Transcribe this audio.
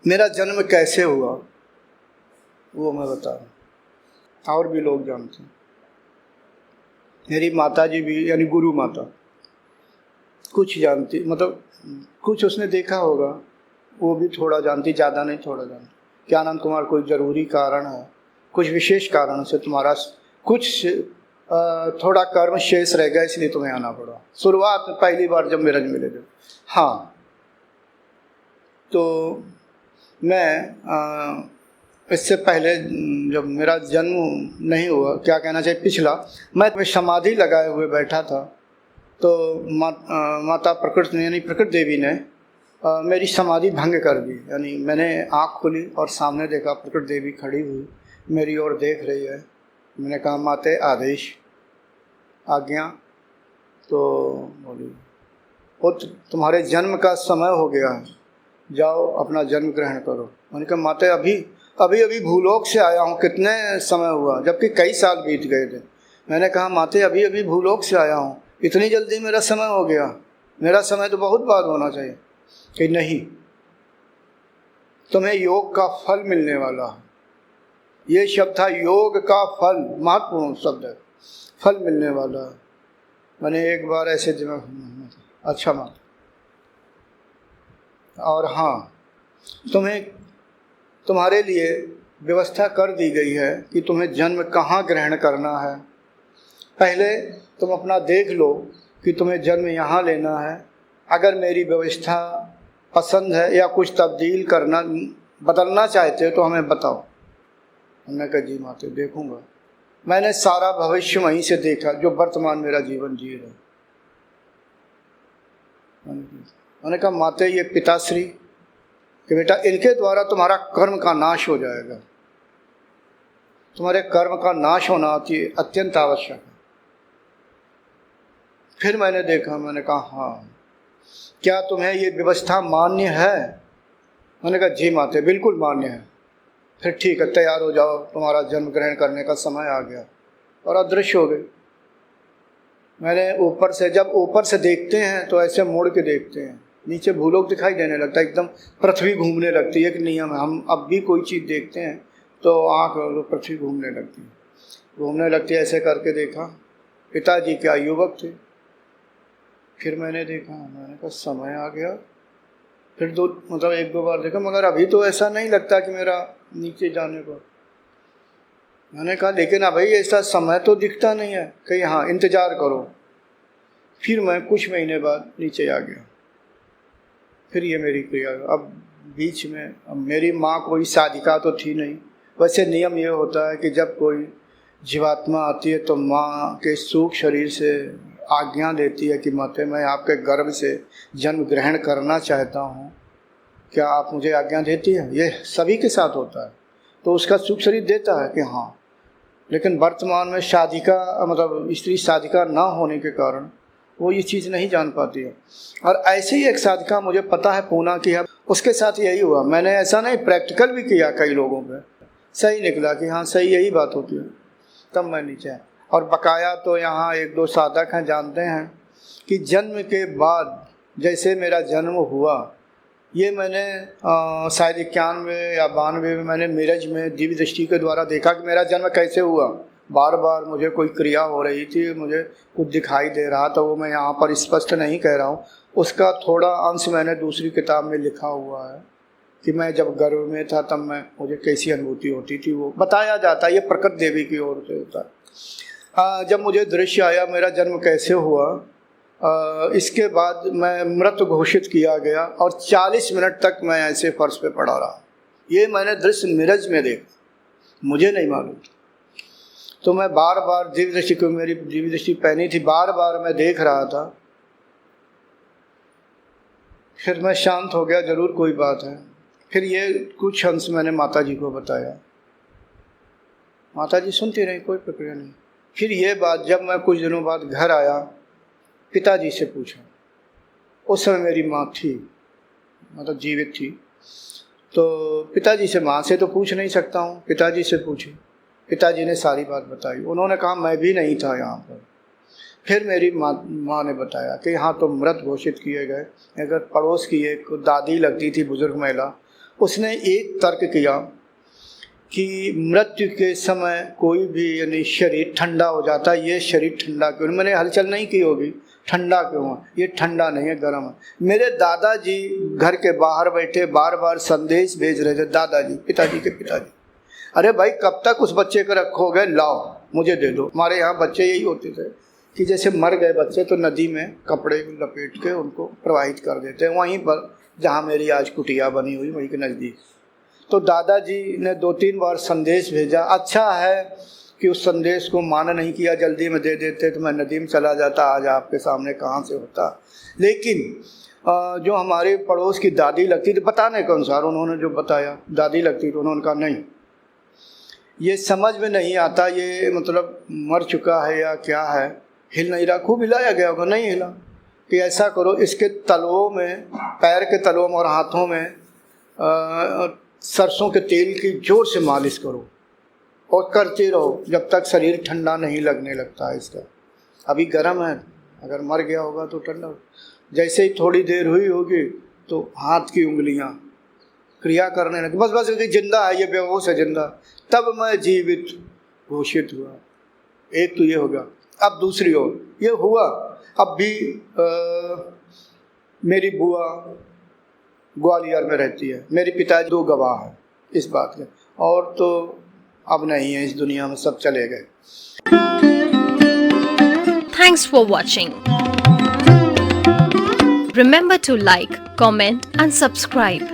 मेरा जन्म कैसे हुआ वो मैं बता रहा हूँ, और भी लोग जानते हैं। मेरी माता जी भी, यानी गुरु माता, कुछ जानती, मतलब कुछ उसने देखा होगा, वो भी थोड़ा जानती, ज़्यादा नहीं, थोड़ा जानती। क्या आनंद कुमार, कोई ज़रूरी कारण है, कुछ विशेष कारण से तुम्हारा कुछ थोड़ा कर्म शेष रह गया, इसलिए तुम्हें आना पड़ा। शुरुआत में पहली बार जब मेरज मिले थे, हाँ, तो मैं इससे पहले जब मेरा जन्म नहीं हुआ, क्या कहना चाहिए, पिछला, मैं समाधि लगाए हुए बैठा था, तो माता प्रकृति यानी प्रकृति देवी ने मेरी समाधि भंग कर दी। यानी मैंने आँख खोली और सामने देखा प्रकृति देवी खड़ी हुई मेरी ओर देख रही है। मैंने कहा, माते आदेश, आज्ञा। तो बोली, पुत्र तुम्हारे जन्म का समय हो गया है, जाओ अपना जन्म ग्रहण करो। मैंने कहा, माते अभी भूलोक से आया हूँ, कितने समय हुआ, जबकि कई साल बीत गए थे। मैंने कहा, माते अभी भूलोक से आया हूँ, इतनी जल्दी मेरा समय हो गया, मेरा समय तो बहुत बाद होना चाहिए। कि नहीं, तुम्हें योग का फल मिलने वाला है। ये शब्द था, योग का फल, महत्वपूर्ण शब्द है, फल मिलने वाला है। मैंने एक बार ऐसे दिमाग, अच्छा माता, और हाँ, तुम्हारे लिए व्यवस्था कर दी गई है कि तुम्हें जन्म कहाँ ग्रहण करना है। पहले तुम अपना देख लो कि तुम्हें जन्म यहाँ लेना है। अगर मेरी व्यवस्था पसंद है या कुछ तब्दील करना, बदलना चाहते हो तो हमें बताओ। हमने कहा, जी माते, देखूंगा। मैंने सारा भविष्य वहीं से देखा जो वर्तमान मेरा जीवन जी रहा। मैंने कहा, माते, ये पिताश्री कि बेटा, इनके द्वारा तुम्हारा कर्म का नाश हो जाएगा, तुम्हारे कर्म का नाश होना अत्यंत आवश्यक है। फिर मैंने देखा, मैंने कहा, हाँ, क्या तुम्हें ये व्यवस्था मान्य है? मैंने कहा, जी माते, बिल्कुल मान्य है। फिर ठीक है, तैयार हो जाओ, तुम्हारा जन्म ग्रहण करने का समय आ गया। और अदृश्य हो गई। मैंने ऊपर से, जब ऊपर से देखते हैं तो ऐसे मुड़ के देखते हैं, नीचे भूलोक दिखाई देने लगता है, एकदम पृथ्वी घूमने लगती है। एक नियम है, हम अब भी कोई चीज़ देखते हैं तो आँख पृथ्वी घूमने लगती है। ऐसे करके देखा, पिताजी क्या युवक थे। फिर मैंने देखा, मैंने कहा, समय आ गया। फिर एक दो बार देखा, मगर अभी तो ऐसा नहीं लगता कि मेरा नीचे जाने को। मैंने कहा, लेकिन अभी ऐसा समय तो दिखता नहीं है। कहीं, हाँ, इंतज़ार करो। फिर मैं कुछ महीने बाद नीचे आ गया। फिर ये मेरी क्रिया। अब बीच में, अब मेरी माँ कोई साधिका तो थी नहीं। वैसे नियम ये होता है कि जब कोई जीवात्मा आती है तो माँ के सूक्ष्म शरीर से आज्ञा देती है कि माते, मैं आपके गर्भ से जन्म ग्रहण करना चाहता हूँ, क्या आप मुझे आज्ञा देती है? ये सभी के साथ होता है। तो उसका सूक्ष्म शरीर देता है कि हाँ। लेकिन वर्तमान में साधिका, मतलब स्त्री साधिका ना होने के कारण वो ये चीज़ नहीं जान पाती है। और ऐसे ही एक साधिका मुझे पता है पूना की है, उसके साथ यही हुआ। मैंने ऐसा नहीं, प्रैक्टिकल भी किया कई लोगों पे, सही निकला कि हाँ, सही यही बात होती है। तब मैं नीचे, और बकाया तो यहाँ एक दो साधक हैं, जानते हैं कि जन्म के बाद जैसे मेरा जन्म हुआ, ये मैंने शायद 91 या 92 में मैंने मीरज में दिव्य दृष्टि के द्वारा देखा कि मेरा जन्म कैसे हुआ। बार बार मुझे कोई क्रिया हो रही थी, मुझे कुछ दिखाई दे रहा था, वो मैं यहाँ पर स्पष्ट नहीं कह रहा हूँ। उसका थोड़ा अंश मैंने दूसरी किताब में लिखा हुआ है कि मैं जब गर्भ में था तब मुझे कैसी अनुभूति होती थी, वो बताया जाता है। ये प्रकृति देवी की ओर से होता है। हाँ, जब मुझे दृश्य आया मेरा जन्म कैसे हुआ, इसके बाद मैं मृत घोषित किया गया और 40 मिनट तक मैं ऐसे फर्श पे पड़ा रहा। ये मैंने दृश्य मीरज में देखा, मुझे नहीं मालूम। तो मैं बार बार दिव्य दृष्टि को, मेरी दिव्य दृष्टि पहनी थी, बार बार मैं देख रहा था। फिर मैं शांत हो गया, जरूर कोई बात है। फिर ये कुछ अंश मैंने माता जी को बताया, माता जी सुनती रही, कोई प्रक्रिया नहीं। फिर ये बात जब मैं कुछ दिनों बाद घर आया, पिताजी से पूछा। उस समय मेरी माँ थी, मतलब जीवित थी। तो पिताजी से, माँ से तो पूछ नहीं सकता हूँ, पिताजी से पूछी। पिताजी ने सारी बात बताई। उन्होंने कहा मैं भी नहीं था यहाँ पर। फिर मेरी माँ ने बताया कि यहाँ तो मृत घोषित किए गए। अगर पड़ोस की एक दादी लगती थी, बुजुर्ग महिला, उसने एक तर्क किया कि मृत्यु के समय कोई भी यानी शरीर ठंडा हो जाता है, ये शरीर ठंडा क्यों? मैंने हलचल नहीं की होगी, ठंडा क्यों है? ये ठंडा नहीं है, गर्म है। मेरे दादाजी घर के बाहर बैठे बार बार संदेश भेज रहे थे, दादाजी, पिताजी के पिताजी, अरे भाई कब तक उस बच्चे को रखोगे, लाओ मुझे दे दो। हमारे यहाँ बच्चे यही होते थे कि जैसे मर गए बच्चे तो नदी में कपड़े लपेट के उनको प्रवाहित कर देते हैं, वहीं पर जहाँ मेरी आज कुटिया बनी हुई वहीं के नज़दीक। तो दादाजी ने 2-3 बार संदेश भेजा। अच्छा है कि उस संदेश को माना नहीं किया, जल्दी में दे देते तो मैं नदी में चला जाता, आज आपके सामने कहाँ से होता। लेकिन जो हमारे पड़ोस की दादी लगती थी, बताने के अनुसार उन्होंने जो बताया, दादी लगती थी, उन्होंने कहा नहीं, ये समझ में नहीं आता, ये मतलब मर चुका है या क्या है, हिल नहीं रहा। खूब हिलाया गया होगा, नहीं हिला। कि ऐसा करो, इसके तलवों में, पैर के तलवों में और हाथों में सरसों के तेल की जोर से मालिश करो और करते रहो जब तक शरीर ठंडा नहीं लगने लगता है इसका। अभी गर्म है, अगर मर गया होगा तो ठंडा। जैसे ही थोड़ी देर हुई होगी तो हाथ की उंगलियां क्रिया करने लगी, बस बस जिंदा है, ये बेहोश है, जिंदा। तब मैं जीवित घोषित हुआ। एक तो ये होगा। अब दूसरी ओर ये हुआ, अब भी मेरी बुआ ग्वालियर में रहती है, मेरे पिताजी 2 गवाह हैं इस बात के, और तो अब नहीं है इस दुनिया में, सब चले गए। Thanks for watching. Remember to like, comment and subscribe.